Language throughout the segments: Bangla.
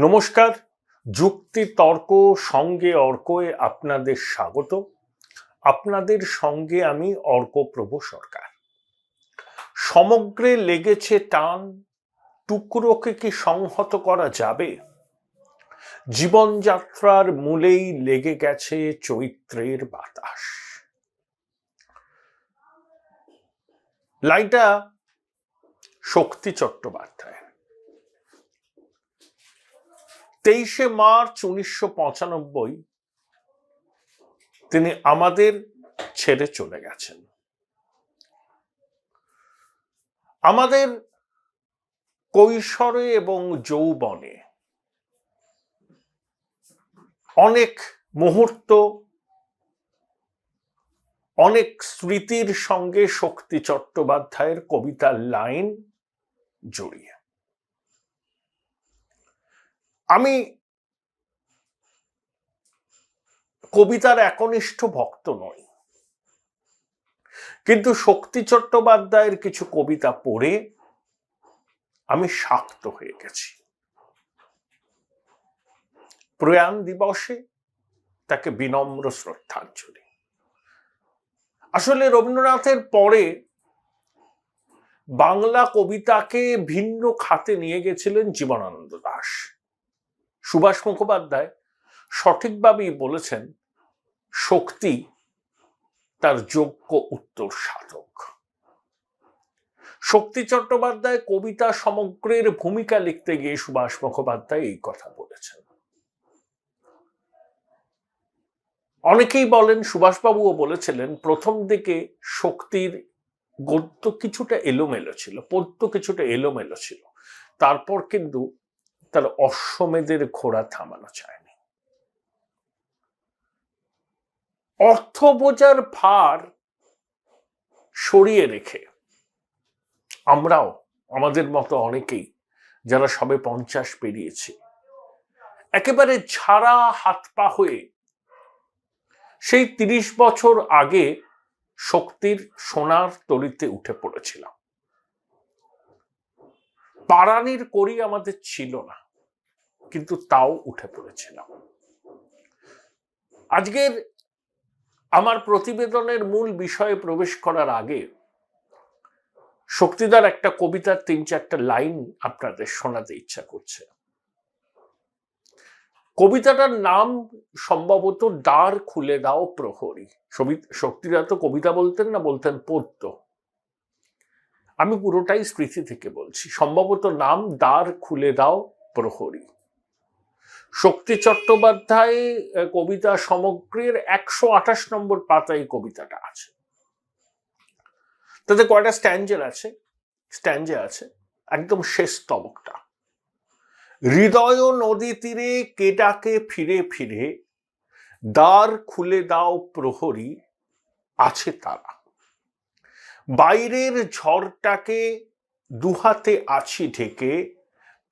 নমস্কার। যুক্তি তর্ক সঙ্গে অর্কয়ে আপনাদের স্বাগত। আপনাদের সঙ্গে আমি অর্কপ্রভ সরকার। সমগ্রে লেগেছে টান, টুকরোকে কি সংহত করা যাবে? জীবনযাত্রার মূলেই লেগে গেছে চৈত্রের বাতাস। লাইনটা শক্তি চট্টোপাধ্যায়। 23শে মার্চ 1995 তিনি আমাদের ছেড়ে চলে গেছেন। আমাদের কৈশোরে এবং যৌবনে অনেক মুহূর্ত, অনেক স্মৃতির সঙ্গে শক্তি চট্টোপাধ্যায়ের কবিতার লাইন জড়িয়ে। আমি কবিতার একনিষ্ঠ ভক্ত নই, কিন্তু শক্তি চট্টোপাধ্যায়ের কিছু কবিতা পড়ে আমি শাক্ত হয়ে গেছি। প্রয়াণ দিবসে তাকে বিনম্র শ্রদ্ধাঞ্জলি। আসলে রবীন্দ্রনাথের পরে বাংলা কবিতাকে ভিন্ন খাতে নিয়ে গেছিলেন জীবনানন্দ দাশ। সুভাষ মুখোপাধ্যায় সঠিকভাবেই বলেছেন, শক্তি তার যোগ্য উত্তর সাধক। শক্তি চট্টোপাধ্যায় কবিতা সমগ্রের ভূমিকা লিখতে গিয়ে সুভাষ মুখোপাধ্যায় এই কথা বলেছেন। অনেকেই বলেন, সুভাষবাবুও বলেছিলেন, প্রথম দিকে শক্তির গদ্য কিছুটা এলোমেলো ছিল, পদ্য কিছুটা এলোমেলো ছিল, তারপর কিন্তু তার অশ্বমেধের ঘোড়া থামানো চায়নি। অর্থ বোঝার ভার সরিয়ে রেখে আমরাও, আমাদের মতো অনেকেই যারা সবে 50 পেরিয়েছি, একেবারে ঝাড়া হাত পা হয়ে সেই 30 বছর আগে শক্তির সোনার তরিতে উঠে পড়েছিলাম। পারানির কড়ি আমাদের ছিল না, কিন্তু তাও উঠে পড়েছিলাম। আজকের আমার প্রতিবেদনের মূল বিষয়ে প্রবেশ করার আগে শক্তিদার একটা কবিতার 3-4টা লাইন আপনাদের শোনাতে ইচ্ছা করছে। কবিতাটার নাম সম্ভবত দ্বার খুলে দাও প্রহরী। শক্তিদা তো কবিতা বলতেন না, বলতেন পদ্য। আমি পুরোটাই স্মৃতি থেকে বলছি। সম্ভবত নাম দ্বার খুলে দাও প্রহরী। শক্তি চট্টোপাধ্যায় কবিতা সমগ্রের 128 নম্বর পাতায় কবিতাটা আছে। তাতে কয়টা স্ট্যাঞ্জা আছে, একদম শেষ স্তবকটা। হৃদয় নদী তীরে কে ডাকে ফিরে ফিরে, দ্বার খুলে দাও প্রহরী, আছে তারা। বাইরের ঝড়টাকে দুহাতে আছি ঢেকে,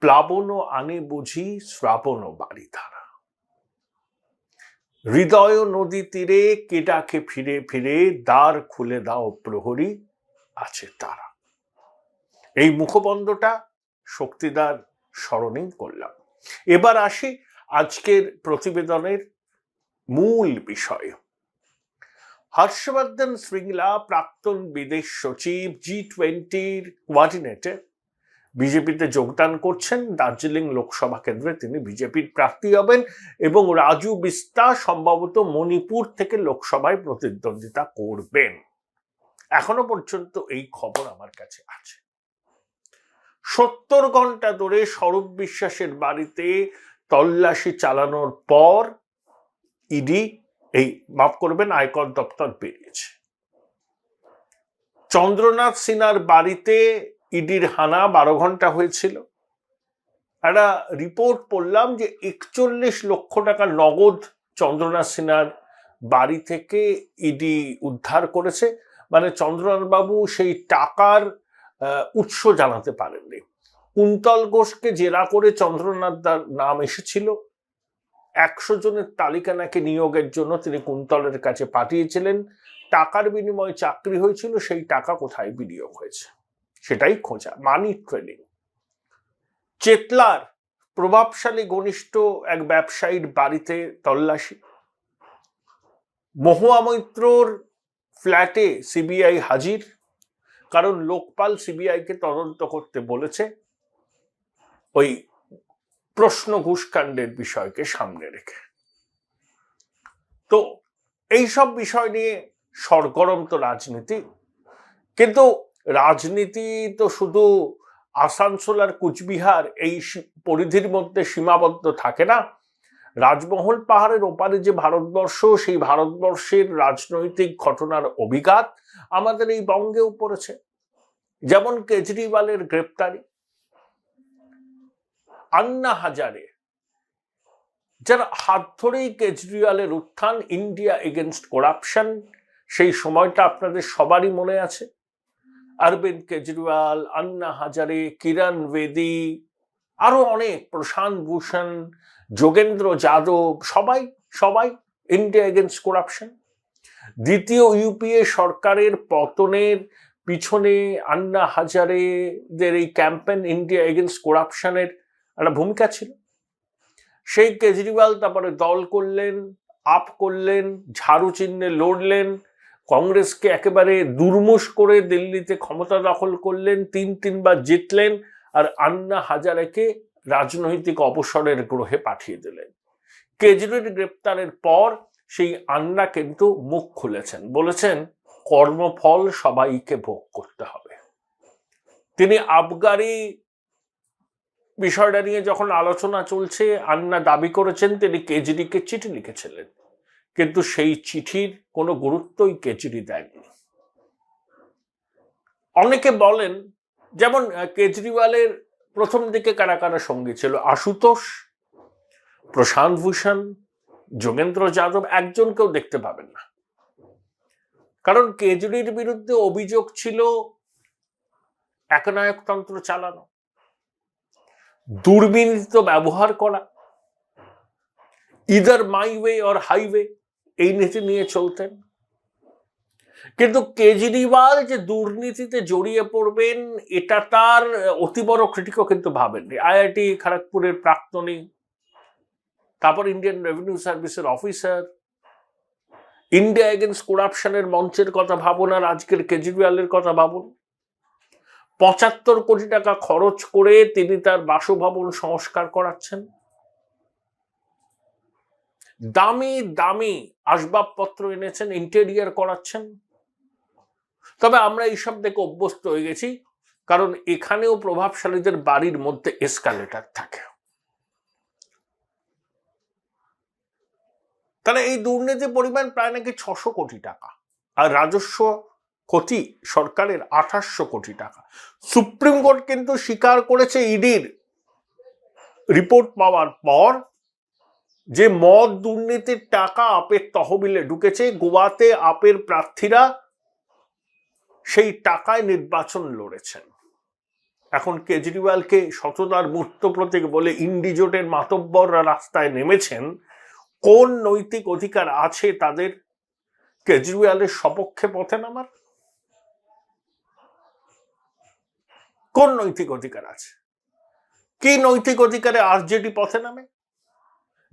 প্লাবন আনে বুঝি শ্রাবণ বাড়ি ধারা। হৃদয় নদী তীরে কে ডাকে ফিরে ফিরে, দ্বার খুলে দাও প্রহরী, আছে তারা। এই মুখবন্ধটা শক্তিদার স্মরণেই করলাম। এবার আসি আজকের প্রতিবেদনের মূল বিষয়। হর্ষবর্ধন শ্রীংলা, প্রাক্তন বিদেশ সচিব, G20 কোঅর্ডিনেটর, বিজেপিতে যোগদান করছেন। দার্জিলিং লোকসভা কেন্দ্রে তিনি বিজেপির প্রার্থী হবেন এবং রাজু বিস্তা সম্ভবত মণিপুর থেকে লোকসভায় প্রতিদ্বন্দ্বিতা করবেন। এখনো পর্যন্ত এই খবর আমার কাছে আছে। 70 ঘন্টা ধরে স্বরূপ বিশ্বাসের বাড়িতে তল্লাশি চালানোর পর ইডি, মাফ করবেন, আয়কর দপ্তর বেরিয়েছে। চন্দ্রনাথ সিনহার বাড়িতে ইডির হানা 12 ঘন্টা হয়েছিল। একটা রিপোর্ট পড়লাম যে 41 লক্ষ টাকা নগদ চন্দ্রনাথ সিনহার বাড়ি থেকে ইডি উদ্ধার করেছে। মানে চন্দ্রনাথ বাবু সেই টাকার উৎস জানাতে পারেননি। কুন্তল ঘোষকে জেরা করে চন্দ্রনাথ দার নাম এসেছিল। 100 জনের তালিকা নাকি নিয়োগের জন্য তিনি কুন্তলের কাছে পাঠিয়েছিলেন। টাকার বিনিময়ে চাকরি হয়েছিল, সেই টাকা কোথায় বিনিয়োগ হয়েছে সেটাই খোঁজা। মানি ট্রেনিং। চেতলার প্রভাবশালী ঘনিষ্ঠ এক ব্যবসায়ীর বাড়িতে তল্লাশি, মহুয়া মৈত্রর ফ্ল্যাটে সিবিআই হাজির, কারণ লোকপাল সিবিআইকে তদন্ত করতে বলেছে ওই প্রশ্ন ঘুষকাণ্ডের বিষয়কে সামনে রেখে। তো এইসব বিষয় নিয়ে সরগরম তো রাজনীতি, কিন্তু রাজনীতি তো শুধু আসানসোল আর কুচবিহার এই পরিধির মধ্যে সীমাবদ্ধ থাকে না। রাজমহল পাহাড়ের ওপারে যে ভারতবর্ষ, সেই ভারতবর্ষের রাজনৈতিক ঘটনার অভিঘাত আমাদের এই বঙ্গেও পড়েছে। যেমন কেজরিওয়ালের গ্রেপ্তারি, আন্না হাজারে যার হাত ধরেই কেজরিওয়ালের উত্থান, ইন্ডিয়া এগেনস্ট করাপশন, সেই সময়টা আপনাদের সবারই মনে আছে। অরবিন্দ কেজরিওয়াল, আন্না হাজারে, কিরণ বেদি, আরো অনেক, প্রশান্ত ভূষণ, যোগেন্দ্র যাদব, সবাই ইন্ডিয়া এগেনস্ট করাপশন। দ্বিতীয় ইউপিএ সরকারের পতনের পিছনে আন্না হাজারেদের এই ক্যাম্পেইন ইন্ডিয়া এগেনস্ট করাপশনের একটা ভূমিকা ছিল। সেই কেজরিওয়াল তারপরে দল করলেন, আপ করলেন, ঝাড়ু চিহ্নে লড়লেন, কংগ্রেসকে একেবারে দুর্মুষ করে দিল্লিতে ক্ষমতা দখল করলেন, তিনবার জিতলেন, আর আন্না হাজারেকে রাজনৈতিক অবসরের গ্রহে পাঠিয়ে দিলেন। কেজরিওয়াল গ্রেপ্তারের পর সেই আন্না কিন্তু মুখ খুলেছেন, বলেছেন কর্মফল সবাইকে ভোগ করতে হবে। তিনি আবগারি বিষয়টা নিয়ে যখন আলোচনা চলছে, আন্না দাবি করেছেন তিনি কেজরিকে চিঠি লিখেছিলেন, কিন্তু সেই চিঠির কোনো গুরুত্বই কেজরি দেয়নি। অনেকে বলেন, যেমন কেজরিওয়ালের প্রথম দিকে কারা কারা সঙ্গী ছিল, আশুতোষ, প্রশান্ত ভূষণ, যোগেন্দ্র যাদব, একজনকেও দেখতে পাবেন না। কারণ কেজরির বিরুদ্ধে অভিযোগ ছিল একনায়কতন্ত্র চালানো, দুর্বিনীত ব্যবহার করা, either my way or highway, এই নীতি নিয়ে চলতেন। কিন্তু কেজরিওয়াল যে দুর্নীতিতে জড়িয়ে পড়বেন এটা তার অতি বড় ক্রিটিকও কিন্তু ভাবেননি। আইআইটি খড়গপুরের প্রাক্তনী, তারপর ইন্ডিয়ান রেভিনিউ সার্ভিসের অফিসার, ইন্ডিয়া এগেনস্ট করাপশনের মঞ্চের কথা ভাবুন, আর আজকের কেজরিওয়ালের কথা ভাবুন। ৭৫ কোটি টাকা খরচ করে তিনি তার বাসভবন সংস্কার করাচ্ছেন, দামি দামি আসবাবপত্র এনেছেন, ইন্টেরিয়ার করাচ্ছেন। তবে আমরা এইসব দেখে অভ্যস্ত হয়ে গেছি, কারণ এখানেও প্রভাবশালীদের বাড়ির মধ্যে এসকালেটর থাকে। তাহলে এই দুর্নীতির পরিমাণ প্রায় নাকি ৬০০ কোটি টাকা, আর রাজস্ব ক্ষতি সরকারের ২৮০০ কোটি টাকা। সুপ্রিম কোর্ট কিন্তু স্বীকার করেছে ইডির রিপোর্ট পাওয়ার পর যে মদ দুর্নীতির টাকা আপের তহবিলে ঢুকেছে। গোয়াতে আপের প্রার্থীরা সেই টাকায় নির্বাচন লড়েছেন। এখন কেজরিওয়ালকে সততার মূর্ত প্রতীক বলে ইন্ডিজোটের মাতব্বররা রাস্তায় নেমেছেন। কোন নৈতিক অধিকার আছে তাদের কেজরিওয়ালের সপক্ষে পথে নামার? কোন নৈতিক অধিকার আছে? কি নৈতিক অধিকারে আরজেডি পথে নামে?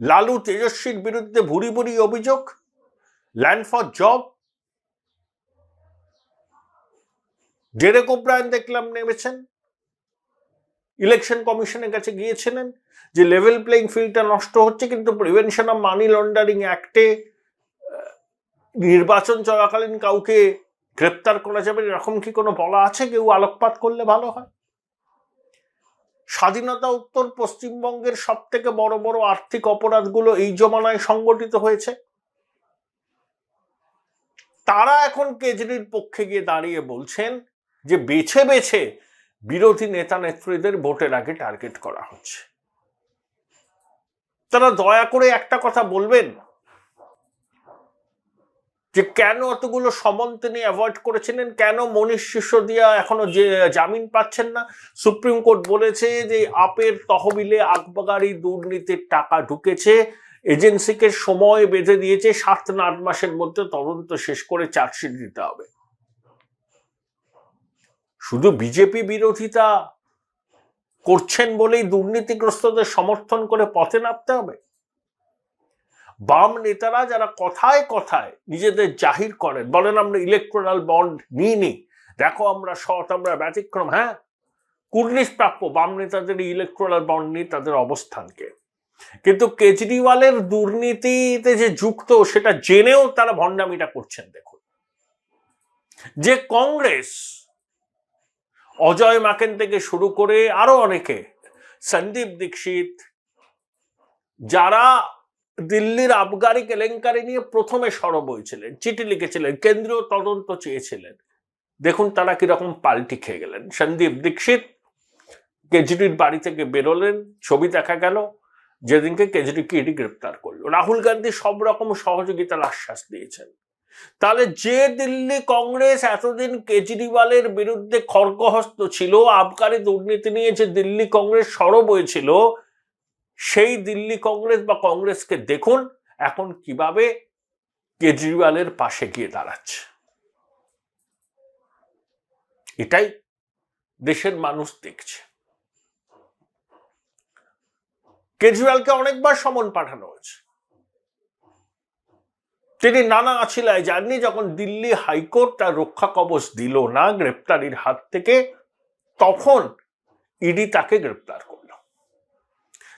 লালু তেজস্বীর বিরুদ্ধে ভুরি ভুরি অভিযোগ, land for job. Derek O'Brien দেখলাম নেমেছেন, ইলেকশন কমিশনের কাছে গিয়েছিলেন যে লেভেল প্লেইং ফিল্ডটা নষ্ট হচ্ছে, কিন্তু প্রিভেনশন অফ মানি লন্ডারিং অ্যাক্টে নির্বাচন চলাকালীন কাউকে গ্রেপ্তার করা যাবে এরকম কি কোনো বলা আছে? কেউ আলোকপাত করলে ভালো হয়। স্বাধীনতা উত্তর পশ্চিমবঙ্গের সব থেকে বড় বড় আর্থিক অপরাধগুলো এই জমানায় সংগঠিত হয়েছে। তারা এখন কেজরির পক্ষে গিয়ে দাঁড়িয়ে বলছেন যে বেছে বেছে বিরোধী নেতা নেত্রীদের ভোটের আগে টার্গেট করা হচ্ছে। তারা দয়া করে একটা কথা বলবেন যে কেন অতগুলো সমন তিনি অ্যাভয়েড করেছিলেন, কেন মনীষ সিসোদিয়া এখনো যে জামিন পাচ্ছেন না? সুপ্রিম কোর্ট বলেছে যে আপের তহবিলে আবগারি দুর্নীতির টাকা ঢুকেছে, এজেন্সিকে সময় বেঁধে দিয়েছে ৭ না ৮ মাসের মধ্যে তদন্ত শেষ করে চার্জশিট দিতে হবে। শুধু বিজেপি বিরোধিতা করছেন বলেই দুর্নীতিগ্রস্তদের সমর্থন করে পথে নামতে হবে? বাম নেতারা যারা কথায় কথায় নিজেদের জাহির করেন, বলেন আমরা ইলেকট্রাল বন্ড নিইনি, দেখো আমরা সৎ, আমরা ব্যতিক্রম, হ্যাঁ, কুর্নিশ প্রাপ্য বাম নেতাদের ইলেকট্রাল বন্ড নিয়ে তাদের অবস্থানকে। কিন্তু কেজরিওয়ালের দুর্নীতিতে যে যুক্ত সেটা জেনেও তারা ভণ্ডামিটা করছেন। দেখুন, যে কংগ্রেস অজয় মাকেন থেকে শুরু করে আরো অনেকে, সন্দীপ দীক্ষিত, যারা দিল্লির আবগারি কেলেঙ্কারি নিয়ে প্রথমে সরব হয়েছিলেন, চিঠি লিখেছিলেন, কেন্দ্রীয় তদন্ত চেয়েছিলেন, দেখুন তারা কিরকম পাল্টি খেয়ে গেলেন। সন্দীপ দীক্ষিত কেজরির বাড়ি থেকে বেরোলেন, ছবি দেখা গেল যেদিনকে কেজরিকে ইডি গ্রেপ্তার করলো। রাহুল গান্ধী সব রকম সহযোগিতার আশ্বাস দিয়েছেন। তাহলে যে দিল্লি কংগ্রেস এতদিন কেজরিওয়ালের বিরুদ্ধে খড়গহস্ত ছিল, আবকারি দুর্নীতি নিয়ে যে দিল্লি কংগ্রেস সরব হয়েছিল, সেই দিল্লি কংগ্রেস বা কংগ্রেসকে দেখুন এখন কিভাবে কেজরিওয়ালের পাশে গিয়ে দাঁড়াচ্ছে। এটাই দেশের মানুষ দেখছে। কেজরিওয়ালকে অনেকবার সমন পাঠানো হয়েছে, তিনি নানা আছিলায় যাননি। যখন দিল্লি হাইকোর্ট তার রক্ষা কবচ দিল না গ্রেপ্তারির হাত থেকে, তখন ইডি তাকে গ্রেপ্তার করল।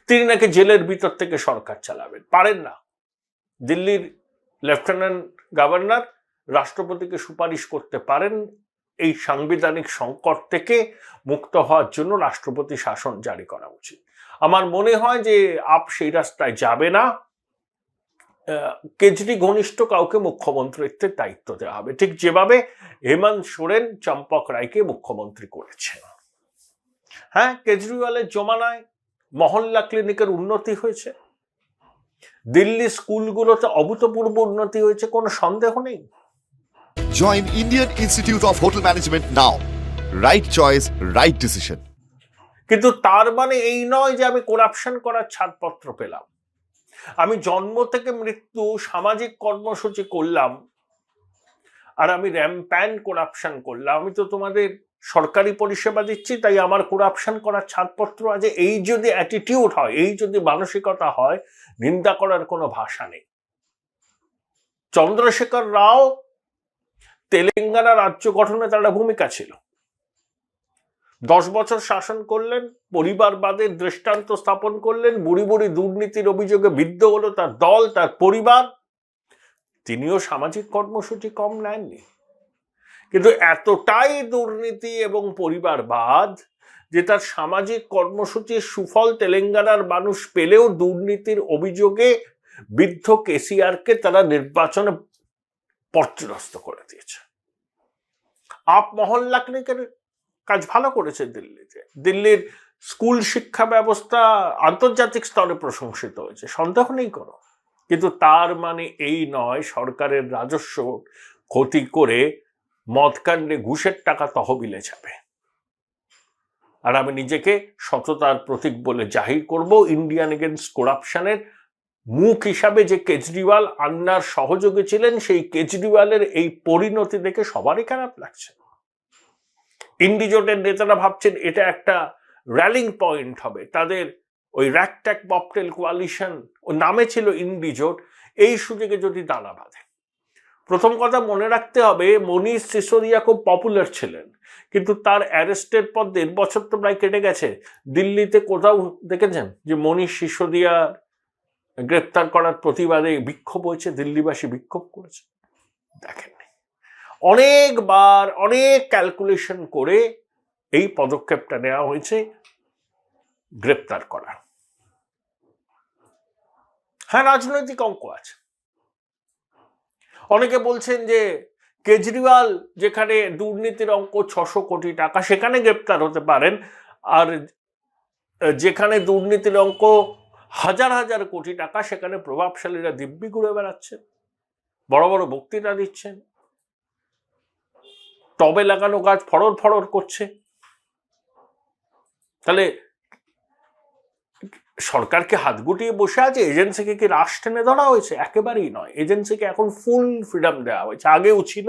তিনি নাকি জেলের ভিতর থেকে সরকার চালাবেন, পারেন না। দিল্লির লেফটেন্যান্ট গভর্নর রাষ্ট্রপতিকে সুপারিশ করতে পারেন এই সাংবিধানিক সংকট থেকে মুক্ত হওয়ার জন্য রাষ্ট্রপতি শাসন জারি করা উচিত। আমার মনে হয় যে আপ সেই রাস্তায় যাবে না, কেজরি ঘনিষ্ঠ কাউকে মুখ্যমন্ত্রীত্বের দায়িত্ব দেওয়া হবে, ঠিক যেভাবে হেমন্ত সোরেন চম্পক রায়কে মুখ্যমন্ত্রী করেছেন। হ্যাঁ, কেজরিওয়ালের জমানায় মহল্লা ক্লিনিকের উন্নতি হয়েছে, দিল্লি স্কুলগুলোতে অভূতপূর্ব উন্নতি হয়েছে, কোনো সন্দেহ নেই। Join Indian Institute of Hotel Management now. Right choice, right decision. কিন্তু তার মানে এই নয় যে আমি করাপশন করার ছাড়পত্র পেলাম। আমি জন্ম থেকে মৃত্যু সামাজিক কর্মসূচি করলাম আর আমি র্যাম্প্যান্ট করাপশন করলাম, আমি তো তোমাদের সরকারি পরিষেবা দিচ্ছি তাই আমার করাপশন করার ছাড়পত্র আছে, এই যদি অ্যাটিটিউড হয়, এই যদি মানসিকতা হয়, নিন্দা করার কোনো ভাষা নেই। চন্দ্রশেখর রাও তেলেঙ্গানা রাজ্য গঠনে তার ভূমিকা ছিল, 10 বছর শাসন করলেন, পরিবারবাদের দৃষ্টান্ত স্থাপন করলেন, বুড়ি বুড়ি দুর্নীতির অভিযোগে বিদ্ধ হলো তার দল, তার পরিবার। তিনিও সামাজিক কর্মসূচি কম নেননি, কিন্তু এতটাই দুর্নীতি এবং পরিবারবাদ যে তার সামাজিক কর্মসূচির সুফল তেলেঙ্গানার মানুষ পেলেও দুর্নীতির অভিযোগে বিদ্ধ কেসিআরকে তারা নির্বাচনে পর্যদস্ত করে দিয়েছে। আপ মহল্লা ক্লিনিকের কাজ ভালো করেছে দিল্লিতে, দিল্লির স্কুল শিক্ষা ব্যবস্থা আন্তর্জাতিক স্তরে প্রশংসিত হয়েছে, সন্দেহ নেই কোনো। কিন্তু তার মানে এই নয় সরকারের রাজস্ব ক্ষতি করে মদকাণ্ডে ঘুষের টাকা তহবিলে যাবে। আর আমি নিজেকে সততার প্রতীক বলে জাহির করব। ইন্ডিয়ান এগেইনস্ট করাপশনের মুখ হিসাবে যে কেজরিওয়াল আন্নার সহযোগী ছিলেন, সেই কেজরিওয়ালের এই পরিণতি দেখে সবারই খারাপ লাগছে। ইন্ডিজোটের নেতারা ভাবছেন এটা একটা র্যালিং পয়েন্ট হবে, তাদের ওই র্যাকট্যাক বপটেল কোয়ালিশন, ও নামে ছিল ইন্ডিজোট, এই সুযোগে যদি দানা বাঁধে। প্রথম কথা মনে রাখতে হবে, মনীষ সিসোদিয়া খুব পপুলার ছিলেন, কিন্তু তার অ্যারেস্টের পর 1.5 বছর তো প্রায় কেটে গেছে। দিল্লিতে কোথাও দেখেছেন যে মনীষ সিসোদিয়া গ্রেপ্তার করার প্রতিবাদে বিক্ষোভ হয়েছে, দিল্লিবাসী বিক্ষোভ করেছে? দেখেননি। অনেকবার অনেক ক্যালকুলেশন করে এই পদক্ষেপটা নেওয়া হয়েছে গ্রেপ্তার করার। হ্যাঁ, রাজনৈতিক অঙ্ক আছে। অনেকে বলছেন যে কেজরিওয়াল যেখানে দুর্নীতির অঙ্ক 600 কোটি টাকা, সেখানে গ্রেপ্তার হতে পারেন, আর যেখানে দুর্নীতির অঙ্ক হাজার হাজার কোটি টাকা, সেখানে প্রভাবশালীরা দিব্যি ঘুরে বেড়াচ্ছেন, বড় বড় বক্তৃতা দিচ্ছেন, টবে লাগানো গাছ ফড়র ফড়র করছে। তাহলে সরকারকে হাত গুটিয়ে বসে আছে? এজেন্সিকে কি রাশ টেনে ধরা হয়েছে? একেবারেই নয়। এজেন্সিকে এখন ফুল ফ্রিডম দেওয়া হয়েছে, আগেও ছিল,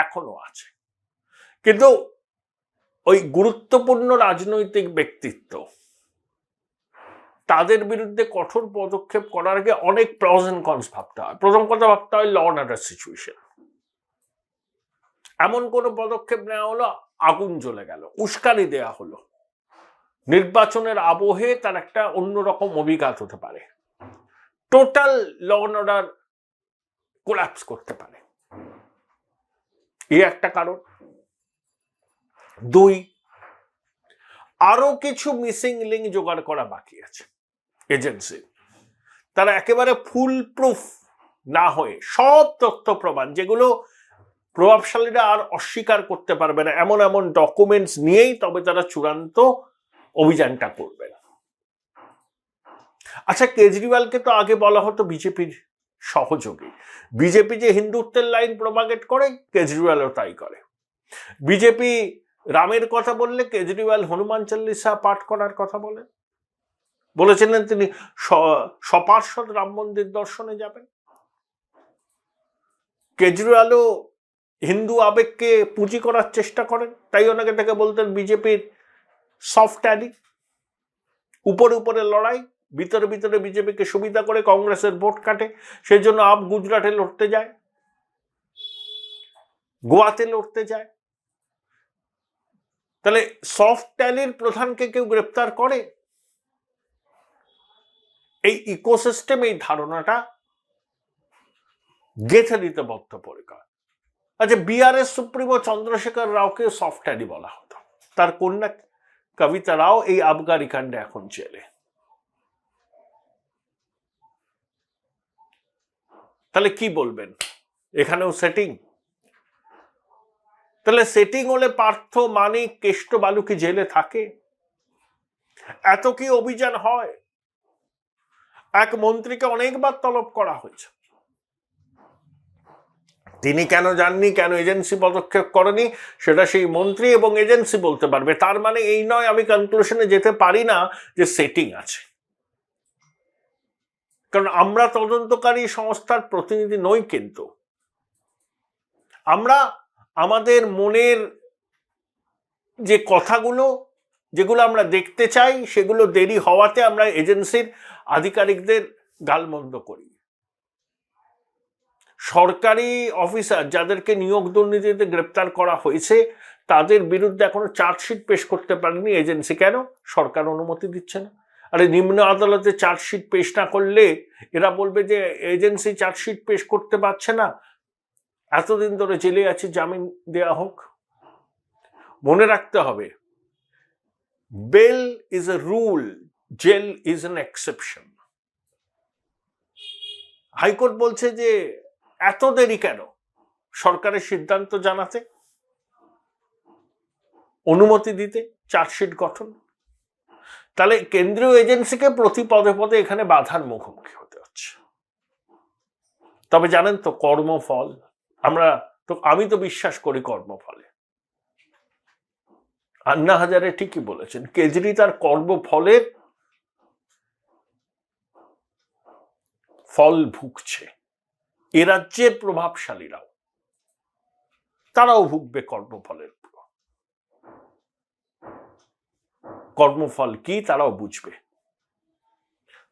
এখনো আছে। কিন্তু ওই গুরুত্বপূর্ণ রাজনৈতিক ব্যক্তিত্ব তাদের বিরুদ্ধে কঠোর পদক্ষেপ করার আগে অনেক প্রস এন্ড কনস ভাবতে হয়। প্রথম কথা ভাবতে হয় ল অ্যান্ড অর্ডার সিচুয়েশন। এমন কোন পদক্ষেপ নেওয়া হলো, আগুন জ্বলে গেল, উস্কানি দেয়া হলো, নির্বাচনের আবহে তার একটা অন্যরকম অভিঘাত হতে পারে, total law and order collapse করতে পারে, এই একটা কারণ। দুই, আরো কিছু মিসিং লিঙ্ক জোগাড় করা বাকি আছে এজেন্সি। তারা একেবারে ফুল প্রুফ না হয়ে সব তথ্য প্রমাণ, যেগুলো প্রভাবশালীরা আর অস্বীকার করতে পারবে না, এমন এমন ডকুমেন্টস নিয়েই তবে তারা চূড়ান্ত অভিযানটা করবে। আচ্ছা, কেজরিওয়ালকে তো আগে বলা হতো বিজেপির সহযোগী। বিজেপি যে হিন্দুত্বের লাইন প্রপাগেট করে, কেজরিওয়ালও তাই করে। বিজেপি রামের কথা বললে কেজরিওয়াল হনুমান চল্লিশা পাঠ করার কথা বলেছিলেন তিনি সপার্ষদ রাম মন্দির দর্শনে যাবেন। কেজরিওয়ালও হিন্দু আবেগকে পুঁজি করার চেষ্টা করেন, তাই ওনাকে থেকে বলতেন বিজেপির সফট অ্যাডি, উপরে উপরে লড়াই, ভিতরে ভিতরে বিজেপিকে সুবিধা করে কংগ্রেসের ভোট কাটে, সেই জন্য আপ গুজরাটে লড়তে যায়, গোয়াতে লড়তে যায়। তাহলে সফট ট্যালির প্রধানকে কেউ গ্রেপ্তার করে? এই ইকোসিস্টেম, এই ধারণাটা গেঁথে দিতে বদ্ধপরিকর। আচ্ছা, বিআরএস সুপ্রিমো চন্দ্রশেখর রাওকে সফট ট্যালি বলা হতো, তার কন্যা কবিতা রাও এই আবগারি কাণ্ডে এখন জেলে। তাহলে কি বলবেন, এখানেও সেটিং? তাহলে সেটিং হলে পার্থ, মানিক, কেষ্ট, বালু কি জেলে থাকে? এত কি অভিযান হয়? এক মন্ত্রীকে অনেকবার তলব করা হয়েছে, তিনি কেন যাননি, কেন এজেন্সি পদক্ষেপ করেনি, সেটা সেই মন্ত্রী এবং এজেন্সি বলতে পারবে। তার মানে এই নয় আমি কনক্লুশনে যেতে পারি না যে সেটিং আছে, কারণ আমরা তদন্তকারী সংস্থার প্রতিনিধি নই। কিন্তু আমরা আমাদের মনের যে কথাগুলো, যেগুলো আমরা দেখতে চাই, সেগুলো দেরি হওয়াতে আমরা এজেন্সির আধিকারিকদের গালমন্দ করি। সরকারি অফিসার যাদেরকে নিয়োগ দুর্নীতিতে গ্রেপ্তার করা হয়েছে, তাদের বিরুদ্ধে এখনো চার্জশিট পেশ করতে পারেনি এজেন্সি। কেন? সরকার অনুমতি দিচ্ছে না। আরে নিম্ন আদালতে চার্জশিট পেশ না করলে এরা বলবে যে এজেন্সি চার্জশিট পেশ করতে পারছে না, এতদিন ধরে জেলে আছে, জামিন দেয়া হোক। মনে রাখতে হবে, bail is a rule, jail is an exception. High court বলছে যে এত দেরি কেন সরকারের সিদ্ধান্ত জানাতে, অনুমতি দিতে, চার্জশিট গঠন? তাহলে কেন্দ্রীয় এজেন্সিকে প্রতি পদে পদে এখানে বাধার মুখোমুখি হতে হচ্ছে। তবে জানেন তো, কর্মফল, আমি তো বিশ্বাস করি কর্মফলে। আন্না হাজারে ঠিকই বলেছেন, কেজরি তার কর্মফলের ফল ভুগছে। এ রাজ্যের প্রভাবশালীরাও, তারাও ভুগবে কর্মফলের। কর্মফল কি তারাও বুঝবে।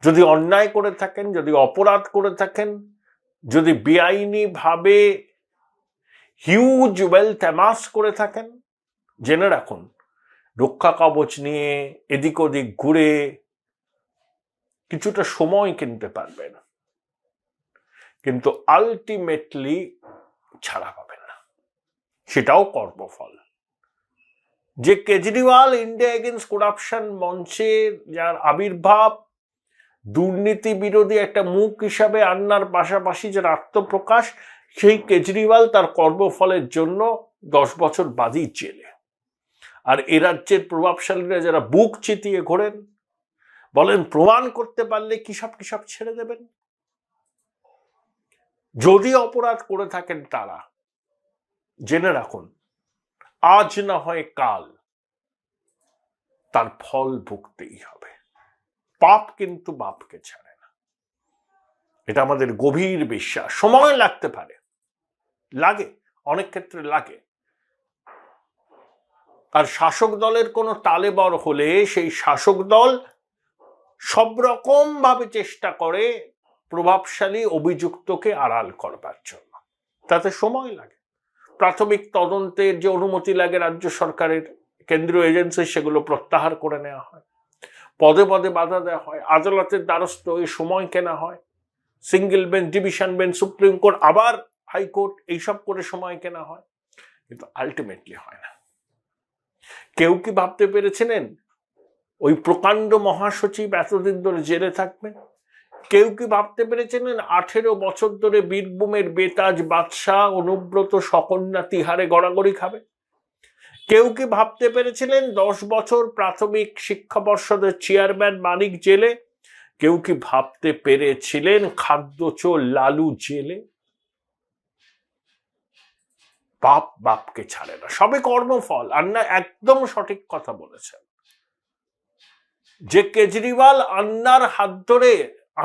যদি অন্যায় করে থাকেন, যদি অপরাধ করে থাকেন, যদি বেআইনি ভাবে হিউজ ওয়েলথ অ্যামাস করে থাকেন, জেনে রাখুন রক্ষা কবচ নিয়ে এদিক ওদিক ঘুরে কিছুটা সময় কিনতে পারবেন, কিন্তু আলটিমেটলি ছাড়া পাবেন না। সেটাও কর্মফল। যে কেজরিওয়াল ইন্ডিয়া এগেইনস্ট করাপশন মঞ্চের যার আবির্ভাব, দুর্নীতি বিরোধী একটা মুখ হিসাবে আন্নার পাশাপাশি যার আত্মপ্রকাশ, সেই কেজরিওয়াল তার কর্মফলের জন্য 10 বছর বাদই জেলে। আর এ রাজ্যের প্রভাবশালীরা যারা বুক চিতিয়ে ঘোরেন, বলেন প্রমাণ করতে পারলে কিসব কিসব ছেড়ে দেবেন। যদি অপরাধ করে থাকেন তারা, জেনে রাখুন আজ না হয় কাল তার ফল ভুগতেই হবে। পাপ কিন্তু বাপকে ছাড়ে না, এটা আমাদের গভীর বিশ্বাস। সময় লাগতে পারে, লাগে, অনেক ক্ষেত্রে লাগে, আর শাসক দলের কোনো তালেবর হলে সেই শাসক দল সব রকম ভাবে চেষ্টা করে প্রভাবশালী অভিযুক্তকে আড়াল করবার জন্য। তাতে সময় লাগে, প্রাথমিক তদন্তের যে অনুমতি লাগে রাজ্য সরকারের, কেন্দ্রীয় এজেন্সি, সেগুলো প্রত্যাহার করে নেওয়া হয়, পদে পদে বাধা দেওয়া হয়, আদালতের দ্বারস্থ হয়ে সময় কেনা হয়, single bench, division bench, supreme court, আবার হাইকোর্ট, এইসব করে সময় কেনা হয়, কিন্তু আলটিমেটলি হয় না। কেউ কি ভাবতে পেরেছিলেন ওই প্রকাণ্ড মহাসচিব এতদিন ধরে জেলে থাকবেন? কেউ কি ভাবতে পেরেছিলেন 18 বছর ধরে বীরভূমের বেতাজ বাদশাহ অনুব্রত সকন্যা তিহারে গড়াগড়ি খাবে? কেউ কি ভাবতে পেরেছিলেন 10 বছর প্রাথমিক শিক্ষা পর্ষদের চেয়ারম্যান মানিক জেলে? কেউ কি ভাবতে পেরেছিলেন খাদ্যচোর লালু জেলে? বাপ বাপকে ছাড়ে না, সবে কর্মফল। আন্না একদম সঠিক কথা বলেছেন যে কেজরিওয়াল আন্নার হাত ধরে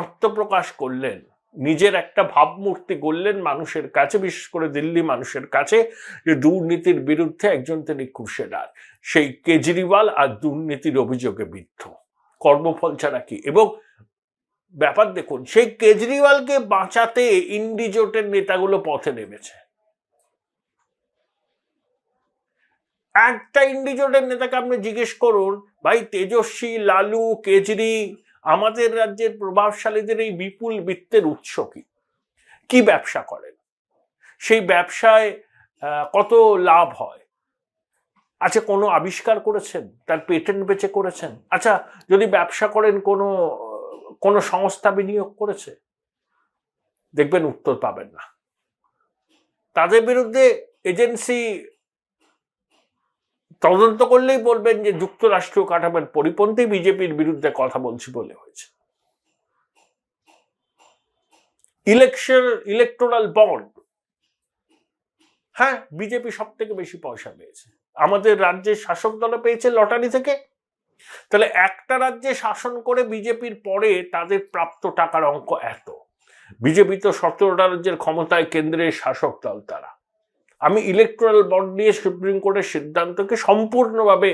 আত্মপ্রকাশ করলেন, নিজের একটা ভাবমূর্তি গড়লেন মানুষের কাছে, বিশেষ করে দিল্লি মানুষের কাছে, যে দুর্নীতির বিরুদ্ধে একজন তিনি ক্রুসেডার। সেই কেজরিওয়াল আর দুর্নীতির অভিযোগে বিদ্ধ, কর্মফল ছাড়া কি? এবং ব্যাপার দেখুন, সেই কেজরিওয়ালকে বাঁচাতে ইন্ডি জোটের নেতাগুলো পথে নেমেছে। একটা ইন্ডি জোটের নেতাকে আপনি জিজ্ঞেস করুন, ভাই তেজস্বী, লালু, কেজরি, আমাদের রাজ্যের প্রভাবশালীদের এই বিপুল বিত্তের উৎস কি? কি ব্যবসা করেন? সেই ব্যবসায় কত লাভ হয়? আচ্ছা, কোনো আবিষ্কার করেছেন? তার পেটেন্ট বেচে করেছেন? আচ্ছা, যদি ব্যবসা করেন, কোনো সংস্থা বিনিয়োগ করেছে? দেখবেন উত্তর পাবেন না। তাদের বিরুদ্ধে এজেন্সি তদন্ত করলেই বলবেন যে যুক্তরাষ্ট্রীয় কাঠামোর পরিপন্থী বিজেপির বিরুদ্ধে কথা বলছি বলে হয়েছে। ইলেকটোরাল বন্ড, হ্যাঁ, বিজেপি সব থেকে বেশি পয়সা পেয়েছে, আমাদের রাজ্যের শাসক দলে পেয়েছে লটারি থেকে। তাহলে একটা রাজ্যে শাসন করে বিজেপির পরে তাদের প্রাপ্ত টাকার অঙ্ক এত। বিজেপি তো 17টা রাজ্যের ক্ষমতায়, কেন্দ্রের শাসক দল তারা। আমি ইলেকটোরাল বন্ড নিয়ে সুপ্রিম কোর্টের সিদ্ধান্তকে সম্পূর্ণভাবে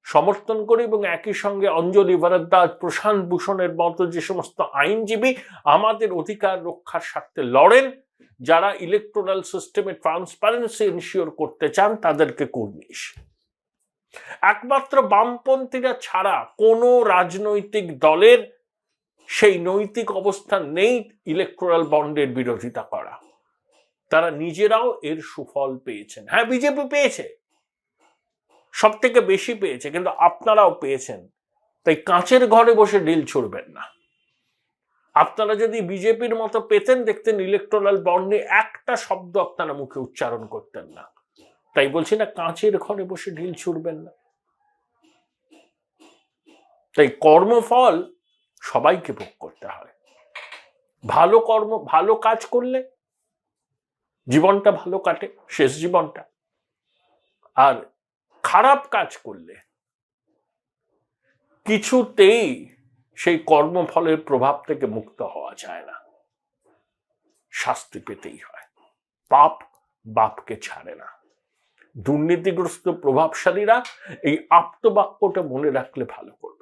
সমর্থন করি, এবং একই সঙ্গে অঞ্জলি ভরদ্বাজ, প্রশান্ত ভূষণের মতো যে সমস্ত আইনজীবী আমাদের অধিকার রক্ষার স্বার্থে লড়েন, যারা ইলেকটোরাল সিস্টেমে ট্রান্সপারেন্সি এনশিওর করতে চান, তাদেরকে কর্নিশ। একমাত্র বামপন্থীরা ছাড়া কোনো রাজনৈতিক দলের সেই নৈতিক অবস্থান নেই ইলেকটোরাল বন্ডের বিরোধিতা করা। তারা নিজেরাও এর সুফল পেয়েছেন। হ্যাঁ, বিজেপি পেয়েছে, সব থেকে বেশি পেয়েছে, কিন্তু আপনারাও পেয়েছেন। তাই কাঁচের ঘরে বসে ঢিল ছুড়বেন না। আপনারা যদি বিজেপির মতো পেতেন, দেখতেন ইলেকটোরাল বন্ডে একটা শব্দ আপনারা মুখে উচ্চারণ করতেন না। তাই বলছি না, কাঁচের ঘরে বসে ঢিল ছুড়বেন না। তাই কর্মফল সবাইকে ভোগ করতে হয়। ভালো কাজ করলে জীবনটা ভালো কাটে, শেষ জীবনটা। আর খারাপ কাজ করলে কিছুতেই সেই কর্মফলের প্রভাব থেকে মুক্ত হওয়া যায় না, শাস্তি পেতেই হয়। পাপ বাপকে ছাড়ে না। দুর্নীতিগ্রস্ত প্রভাবশালীরা এই আপ্তবাক্যটা মনে রাখলে ভালো করবে।